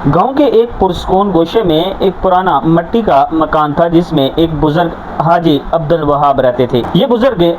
गांव के एक पुरस्कून गोशे में एक पुराना मट्टी का मकान था जिसमें एक बुजुर्ग हाजी अब्दुल वहाब रहते थे। ये बुजुर्ग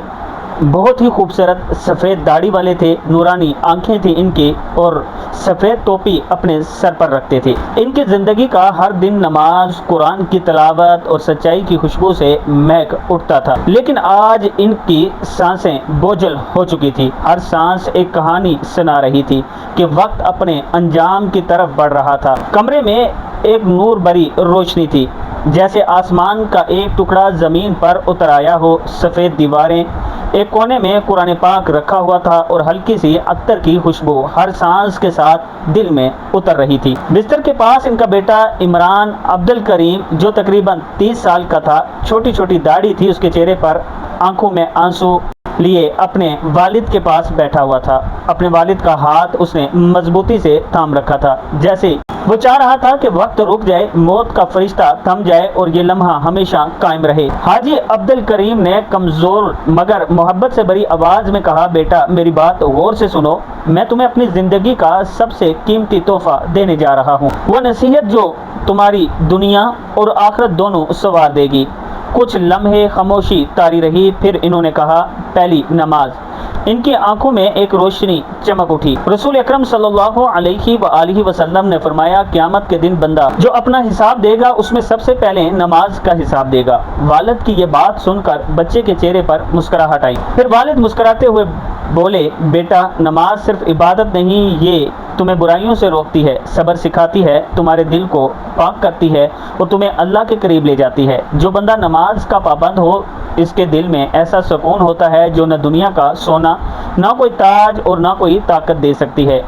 बहुत ही खूबसूरत सफ़ेद दाढ़ी वाले थे, नूरानी आंखें थी इनकी और सफ़ेद टोपी अपने सर पर रखते थे। इनकी ज़िंदगी का हर दिन नमाज, कुरान की तिलावत और सच्चाई की खुशबू से महक उठता था। लेकिन आज इनकी सांसें बोझल हो चुकी थी। हर सांस एक कहानी सुना रही थी कि वक्त अपने अंजाम की तरफ बढ़ रहा था। कमरे में एक नूर भरी रोशनी थी, जैसे आसमान का एक टुकड़ा ज़मीन पर उतर आया हो। सफ़ेद दीवारें, एक कोने में कुरान पाक रखा हुआ था और हल्की सी अत्तर की खुशबू हर सांस के साथ दिल में उतर रही थी। बिस्तर के पास इनका बेटा इमरान अब्दुल करीम, जो तकरीबन 30 साल का था, छोटी छोटी दाढ़ी थी उसके चेहरे पर, आंखों में आंसू लिए अपने वालिद के पास बैठा हुआ था। अपने वालिद का हाथ उसने मजबूती से थाम रखा था, जैसे वो चाह रहा था कि वक्त रुक जाए, मौत का फरिश्ता थम जाए और ये लम्हा हमेशा कायम रहे। हाजी अब्दुल करीम ने कमजोर मगर मोहब्बत से भरी आवाज में कहा, बेटा मेरी बात गौर से सुनो, मैं तुम्हें अपनी जिंदगी का सबसे कीमती तोहफा देने जा रहा हूँ। वो नसीहत जो तुम्हारी दुनिया और आखिरत दोनों संवार देगी। कुछ लम्हे खामोशी तारी रही, फिर इन्होंने कहा, पहली नमाज। इनकी आंखों में एक रोशनी चमक उठी। रसूल अकरम सल्लल्लाहु अलैहि वसल्लम ने फरमाया, क़यामत के दिन बंदा जो अपना हिसाब देगा उसमें सबसे पहले नमाज का हिसाब देगा। वालिद की ये बात सुनकर बच्चे के चेहरे पर मुस्कुराहट आई। फिर वालिद मुस्कुराते हुए बोले, बेटा नमाज सिर्फ इबादत नहीं, ये तुम्हें बुराइयों से रोकती है, सब्र सिखाती है, तुम्हारे दिल को पाक करती है और तुम्हें अल्लाह के करीब ले जाती है। जो बंदा नमाज का पाबंद हो, इसके दिल में ऐसा सुकून होता है जो न दुनिया का सोना, ना कोई ताज और ना कोई ताकत दे सकती है।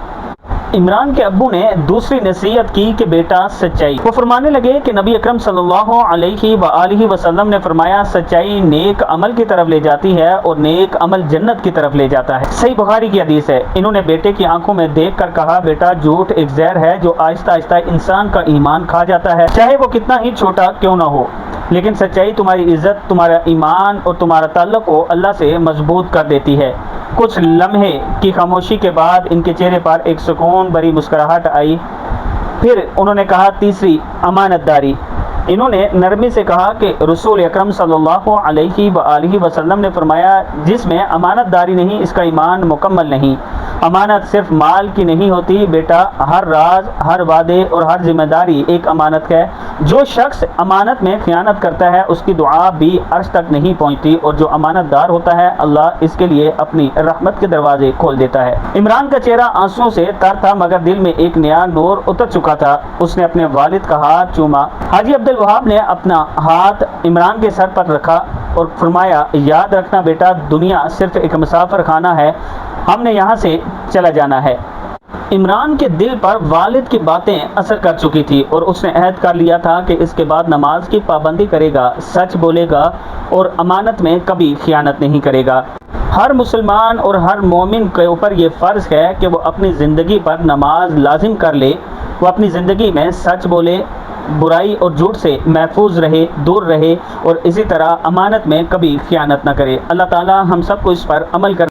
इमरान के अब्बू ने दूसरी नसीहत की कि बेटा सच्चाई। वो फरमाने लगे कि नबी अकरम सल्लल्लाहु अलैहि वसल्लम ने फरमाया, सच्चाई नेक अमल की तरफ ले जाती है और नेक अमल जन्नत की तरफ ले जाता है। सही बुखारी की हदीस है। इन्होंने बेटे की आंखों में देख कर कहा, बेटा झूठ एक जहर है जो आहिस्ता आहिस्ता इंसान का ईमान खा जाता है, चाहे वो कितना ही छोटा क्यों ना हो। लेकिन सच्चाई तुम्हारी इज्जत, तुम्हारा ईमान और तुम्हारा ताल्लुक को अल्लाह से मजबूत कर देती है। कुछ लम्हे की खामोशी के बाद इनके चेहरे पर एक सुकून भरी मुस्कुराहट आई। फिर उन्होंने कहा, तीसरी अमानतदारी। इन्होंने नरमी से कहा कि रसूल अकरम सल्लल्लाहु अलैहि वसल्लम ने फरमाया, जिसमें अमानतदारी नहीं इसका ईमान मुकम्मल नहीं। अमानत सिर्फ माल की नहीं होती बेटा, हर राज, हर वादे और हर जिम्मेदारी एक अमानत है। जो शख्स अमानत में खयानत करता है उसकी दुआ भी अर्श तक नहीं पहुंचती और जो अमानतदार होता है अल्लाह इसके लिए अपनी रहमत के दरवाजे खोल देता है। इमरान का चेहरा आंसुओं से तर था मगर दिल में एक नया नूर उतर चुका था। उसने अपने वालिद का हाथ चूमा। हाजी अब्दुल वहाब ने अपना हाथ इमरान के सर पर रखा और फरमाया, याद रखना बेटा, दुनिया सिर्फ एक मुसाफिर खाना है, हमने यहाँ से चला जाना है। इमरान के दिल पर वालिद की बातें असर कर चुकी थी और उसने अहद कर लिया था कि इसके बाद नमाज की पाबंदी करेगा, सच बोलेगा और अमानत में कभी खियानत नहीं करेगा। हर मुसलमान और हर मोमिन के ऊपर ये फ़र्ज़ है कि वो अपनी ज़िंदगी पर नमाज लाजिम कर ले, वो अपनी ज़िंदगी में सच बोले, बुराई और झूठ से महफूज रहे, दूर रहे और इसी तरह अमानत में कभी खियानत न करे। अल्लाह ताला हम सबको इस पर अमल कर